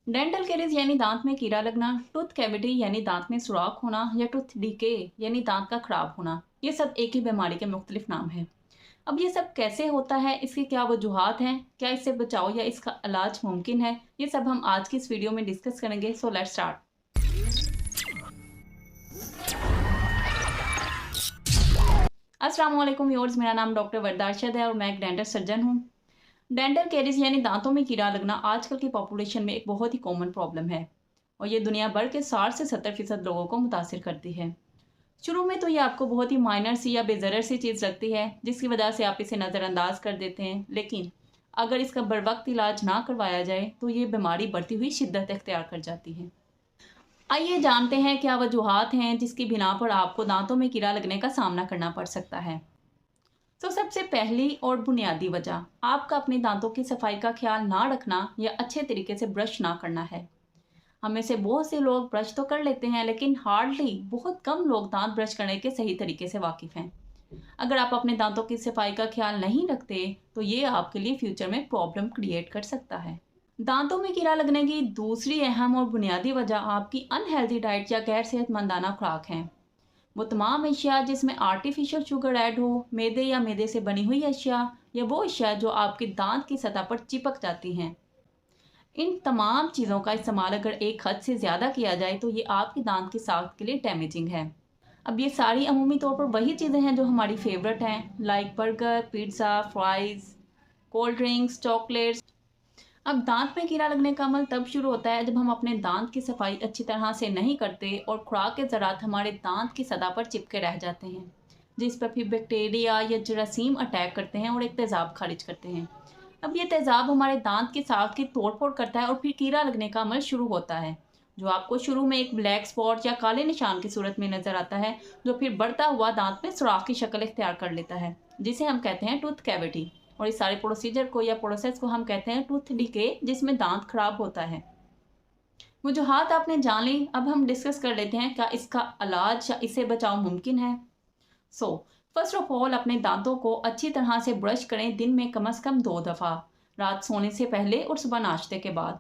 Dental caries यानी दांत में कीड़ा लगना, टूथ कैविटी यानी दांत में सुराख होना या टूथ डीके यानी दांत का खराब होना, ये सब एक ही बीमारी के मुख्तलिफ नाम हैं। अब ये सब कैसे होता है, इसकी क्या वजूहात हैं, क्या इससे बचाव या इसका इलाज मुमकिन है, ये सब हम आज की इस वीडियो में डिस्कस करेंगे। So let's start. अस्सलाम वालेकुम व्यूअर्स, मेरा नाम डॉक्टर वर्दा अरशद है और मैं एक डेंटल सर्जन हूँ। डेंटल कैरीज यानी दांतों में कीड़ा लगना आजकल की पॉपुलेशन में एक बहुत ही कॉमन प्रॉब्लम है और ये दुनिया भर के 60 से 70% लोगों को मुतासिर करती है। शुरू में तो ये आपको बहुत ही माइनर सी या बेज़रर सी चीज़ लगती है जिसकी वजह से आप इसे नज़रअंदाज कर देते हैं, लेकिन अगर इसका बरवक्त इलाज ना करवाया जाए तो ये बीमारी बढ़ती हुई शिद्दत इख्तियार कर जाती है। आइए जानते हैं क्या वजूहात हैं जिसकी बिना पर आपको दांतों में कीड़ा लगने का सामना करना पड़ सकता है। तो सबसे पहली और बुनियादी वजह आपका अपने दांतों की सफाई का ख्याल ना रखना या अच्छे तरीके से ब्रश ना करना है। हमें से बहुत से लोग ब्रश तो कर लेते हैं, लेकिन हार्डली बहुत कम लोग दांत ब्रश करने के सही तरीके से वाकिफ़ हैं। अगर आप अपने दांतों की सफाई का ख्याल नहीं रखते तो ये आपके लिए फ्यूचर में प्रॉब्लम क्रिएट कर सकता है। दांतों में कीड़ा लगने की दूसरी अहम और बुनियादी वजह आपकी अनहेल्दी डाइट या गैर सेहतमंदाना खुराक है। वो तमाम अशिया जिसमें आर्टिफिशियल शुगर ऐड हो, मैदे या मैदे से बनी हुई अशिया या वो अशिया जो आपके दांत की सतह पर चिपक जाती हैं। इन तमाम चीज़ों का इस्तेमाल अगर एक हद से ज़्यादा किया जाए तो ये आपके दांत की साख्त के लिए डैमेजिंग है। अब ये सारी अमूमी तौर पर वही चीज़ें हैं जो हमारी फेवरेट हैं, like burger, pizza, fries, cold drinks, chocolates. अब दांत में कीड़ा लगने का अमल तब शुरू होता है जब हम अपने दांत की सफाई अच्छी तरह से नहीं करते और खुराक के ज़रात हमारे दांत की सतह पर चिपके रह जाते हैं, जिस पर फिर बैक्टीरिया या जरासीम अटैक करते हैं और एक तेज़ाब खारिज करते हैं। अब ये तेज़ाब हमारे दांत की साख की तोड़ फोड़ करता है और फिर कीड़ा लगने का अमल शुरू होता है, जो आपको शुरू में एक ब्लैक स्पॉट या काले निशान की सूरत में नज़र आता है, जो फिर बढ़ता हुआ दांत में सुराख की शक्ल इख्तियार कर लेता है, जिसे हम कहते हैं टूथ कैविटी। और इस सारे प्रोसीजर को या प्रोसेस को हम कहते हैं टूथ डीके, जिसमें दांत खराब होता है। वजूहात आपने जान ली, अब हम डिस्कस कर लेते हैं क्या इसका इलाज या इससे बचाव मुमकिन है। सो फर्स्ट ऑफ ऑल, अपने दांतों को अच्छी तरह से ब्रश करें दिन में कम से कम 2 दफ़ा, रात सोने से पहले और सुबह नाश्ते के बाद।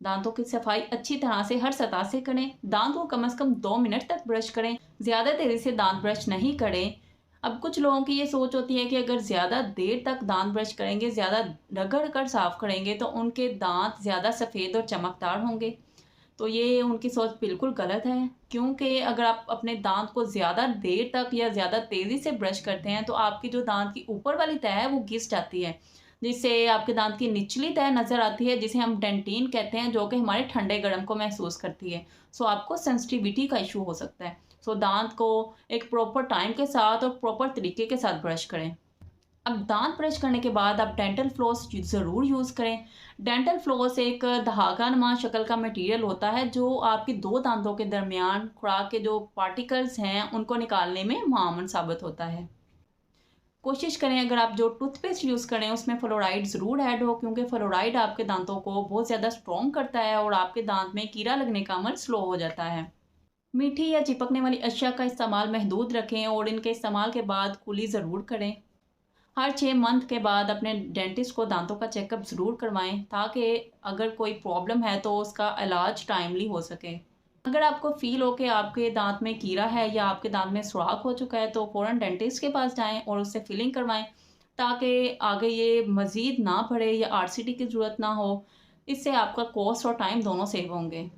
दांतों की सफाई अच्छी तरह से हर सतह से करें। दांत को कम से कम 2 मिनट तक ब्रश करें, ज़्यादा तेज़ी से दांत ब्रश नहीं करें। अब कुछ लोगों की ये सोच होती है कि अगर ज़्यादा देर तक दांत ब्रश करेंगे, ज़्यादा रगड़ कर साफ़ करेंगे तो उनके दांत ज़्यादा सफ़ेद और चमकदार होंगे। तो ये उनकी सोच बिल्कुल गलत है, क्योंकि अगर आप अपने दांत को ज़्यादा देर तक या ज़्यादा तेज़ी से ब्रश करते हैं तो आपकी जो दांत की ऊपर वाली तह है वो घिस जाती है, जिससे आपके दांत की निचली तह नज़र आती है, जिसे हम डेंटिन कहते हैं, जो कि हमारे ठंडे गर्म को महसूस करती है। सो आपको सेंसिटिविटी का इशू हो सकता है। सो दांत को एक प्रॉपर टाइम के साथ और प्रॉपर तरीके के साथ ब्रश करें। अब दांत ब्रश करने के बाद आप डेंटल फ्लॉस ज़रूर यूज़ करें। डेंटल फ्लॉस एक धागानुमा शक्ल का मटेरियल होता है जो आपके 2 दांतों के दरमियान खुराक के जो पार्टिकल्स हैं उनको निकालने में मुआवन साबित होता है। कोशिश करें अगर आप जो टूथपेस्ट यूज़ करें उसमें फ्लोराइड ज़रूर ऐड हो, क्योंकि फ्लोराइड आपके दांतों को बहुत ज़्यादा स्ट्रॉन्ग करता है और आपके दांत में कीड़ा लगने का अमल स्लो हो जाता है। मीठी या चिपकने वाली अशिया का इस्तेमाल महदूद रखें और इनके इस्तेमाल के बाद कुली ज़रूर करें। हर 6 मंथ के बाद अपने डेंटिस्ट को दांतों का चेकअप ज़रूर करवाएं, ताकि अगर कोई प्रॉब्लम है तो उसका इलाज टाइमली हो सके। अगर आपको फ़ील हो कि आपके दांत में कीड़ा है या आपके दांत में सुराख हो चुका है तो फ़ौरन डेंटिस्ट के पास जाएं और उससे फिलिंग करवाएं, ताकि आगे ये मज़ीद ना बढ़े या आरसीटी की ज़रूरत ना हो। इससे आपका कॉस्ट और टाइम दोनों सेव होंगे।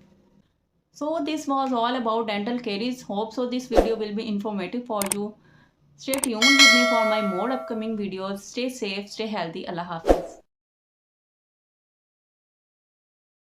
So this was all about dental caries. Hope so this video will be informative for you. Stay tuned with me for my more upcoming videos. Stay safe, stay healthy. Allah Hafiz.